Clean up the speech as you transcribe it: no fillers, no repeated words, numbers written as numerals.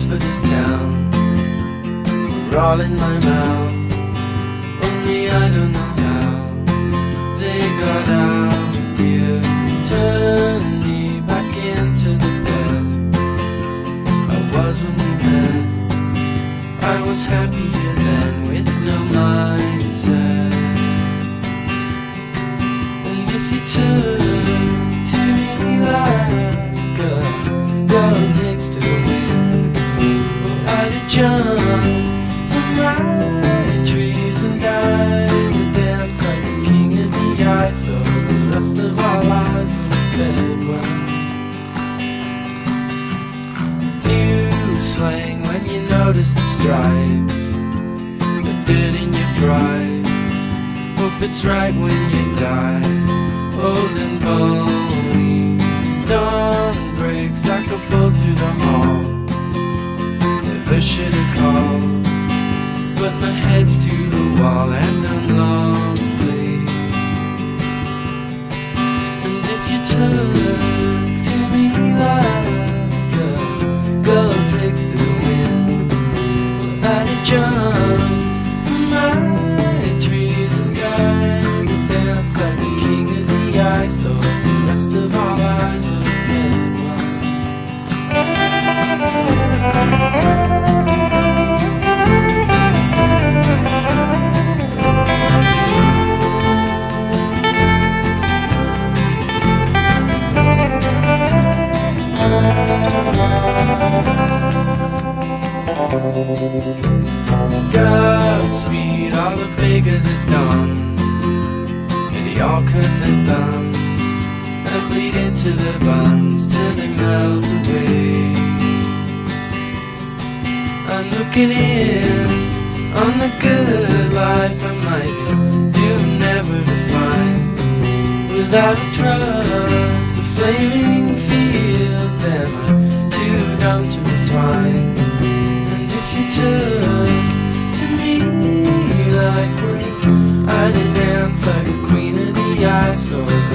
for this town were all in my mouth. Only I don't know how they got out. You turned me back into the bed I was when we met. I was happier then with no mindset. And if you turn to me like a girl takes to the wind, well, I'd have jumped from my trees and died to dance like a king of the ice. So as the rest of our lives were fed well. New slang when you notice the stripes, the dirt in your fries. Hope it's right when you die, old and bony. Dawn breaks like a bolt through the hall. Never should have called, but my head's to the wall and I'm lonely. And if you turn to me like a girl takes to the wind, well, I'd have jumped from my trees and died to dance like the king of the ice. So as the rest of our lives were dead well. Godspeed, all the beggars at dawn, and they all cut their thumbs and bleed into their buns till they melt away. I'm looking in on the good life I might do never to find, without a trust, the flaming fields, and I'm too dumb to refine. And if you turn to me like one, I'd dance like a queen of the ice. So as